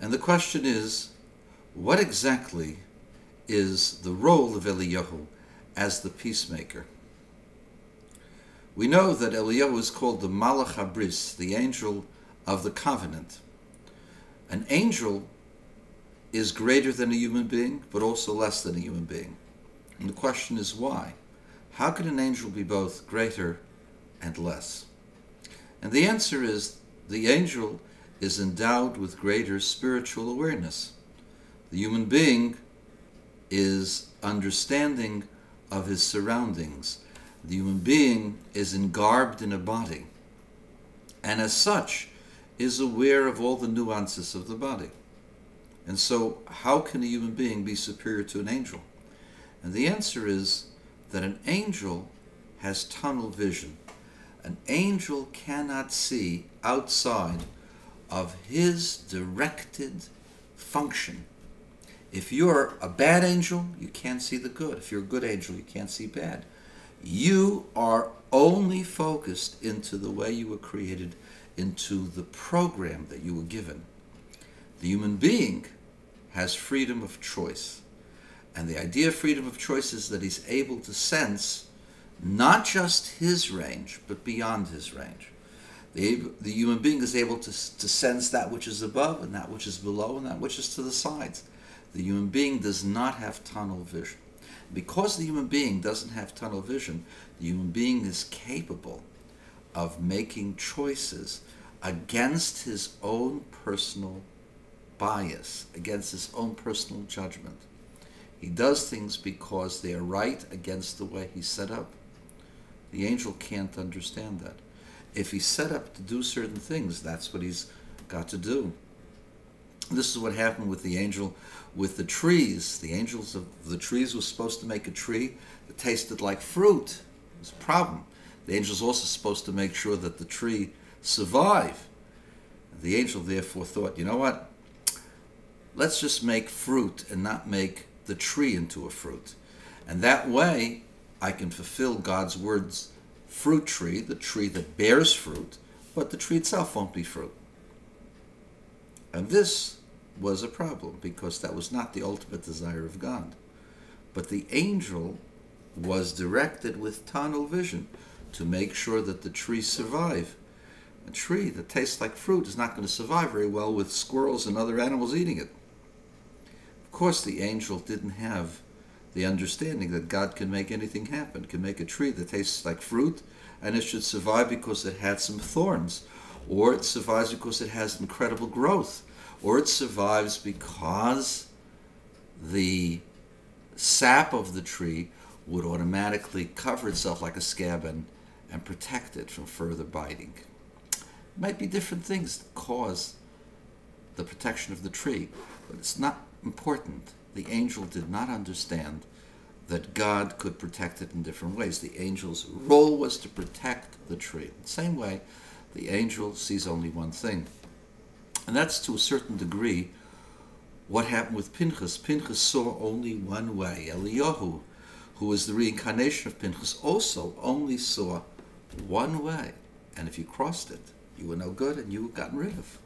And the question is, what exactly is the role of Eliyahu as the peacemaker? We know that Eliyahu is called the Malach HaBris, the angel of the covenant. An angel is greater than a human being, but also less than a human being. And the question is why? How can an angel be both greater and less? And the answer is the angel is endowed with greater spiritual awareness. The human being is understanding of his surroundings. The human being is engarbed in a body, and as such is aware of all the nuances of the body. And so how can a human being be superior to an angel? And the answer is that an angel has tunnel vision. An angel cannot see outside of his directed function. If you're a bad angel, you can't see the good. If you're a good angel, you can't see bad. You are only focused into the way you were created, into the program that you were given. The human being has freedom of choice. And the idea of freedom of choice is that he's able to sense not just his range, but beyond his range. The human being is able to sense that which is above and that which is below and that which is to the sides. The human being does not have tunnel vision. Because the human being doesn't have tunnel vision, the human being is capable of making choices against his own personal bias, against his own personal judgment. He does things because they are right against the way he's set up. The angel can't understand that. If he's set up to do certain things, that's what he's got to do. This is what happened with the angel with the trees. The angels of the trees were supposed to make a tree that tasted like fruit. It was a problem. The angel's also supposed to make sure that the tree survive. The angel therefore thought, you know what? Let's just make fruit and not make the tree into a fruit. And that way I can fulfill God's words, fruit tree, the tree that bears fruit, but the tree itself won't be fruit. And this was a problem because that was not the ultimate desire of God. But the angel was directed with tunnel vision to make sure that the tree survive. A tree that tastes like fruit is not going to survive very well with squirrels and other animals eating it. Of course, the angel didn't have the understanding that God can make anything happen, can make a tree that tastes like fruit, and it should survive because it had some thorns, or it survives because it has incredible growth, or it survives because the sap of the tree would automatically cover itself like a scab and protect it from further biting. It might be different things that cause the protection of the tree, but it's not important. The angel did not understand that God could protect it in different ways. The angel's role was to protect the tree. The same way, the angel sees only one thing. And that's to a certain degree what happened with Pinchas. Pinchas saw only one way. Eliyahu, who was the reincarnation of Pinchas, also only saw one way. And if you crossed it, you were no good and you were gotten rid of.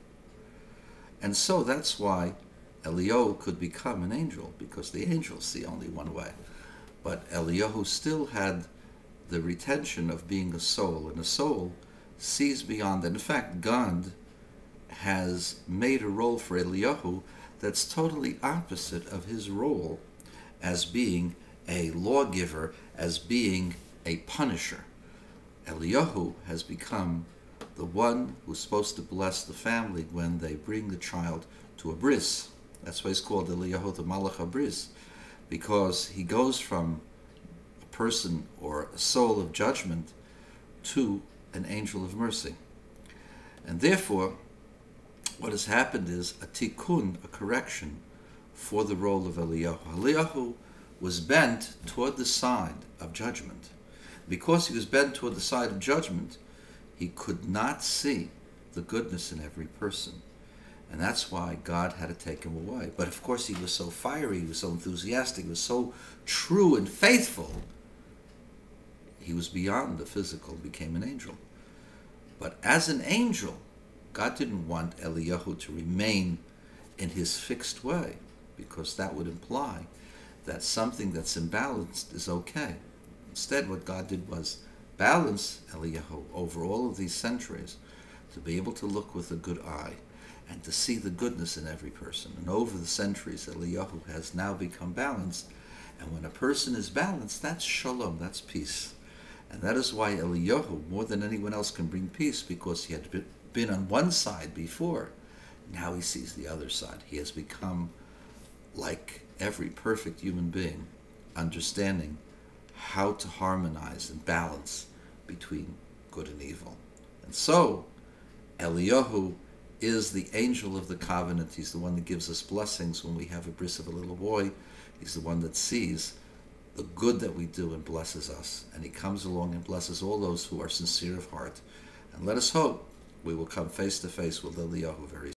And so that's why Eliyahu could become an angel, because the angels see only one way. But Eliyahu still had the retention of being a soul, and a soul sees beyond. And in fact, God has made a role for Eliyahu that's totally opposite of his role as being a lawgiver, as being a punisher. Eliyahu has become the one who's supposed to bless the family when they bring the child to a bris. That's why he's called Eliyahu the Malach HaBris, because he goes from a person or a soul of judgment to an angel of mercy. And therefore, what has happened is a tikkun, a correction, for the role of Eliyahu. Eliyahu was bent toward the side of judgment. Because he was bent toward the side of judgment, he could not see the goodness in every person. And that's why God had to take him away. But of course he was so fiery, he was so enthusiastic, he was so true and faithful, he was beyond the physical, became an angel. But as an angel, God didn't want Eliyahu to remain in his fixed way, because that would imply that something that's imbalanced is okay. Instead, what God did was balance Elij-ah over all of these centuries to be able to look with a good eye and to see the goodness in every person. And over the centuries, Elij-ah has now become balanced. And when a person is balanced, that's shalom, that's peace. And that is why Elij-ah, more than anyone else, can bring peace, because he had been on one side before. Now he sees the other side. He has become, like every perfect human being, understanding how to harmonize and balance between good and evil. And so, Elij-ah is the angel of the covenant. He's the one that gives us blessings when we have a bris of a little boy. He's the one that sees the good that we do and blesses us. And he comes along and blesses all those who are sincere of heart. And let us hope we will come face to face with Elij-ah very soon.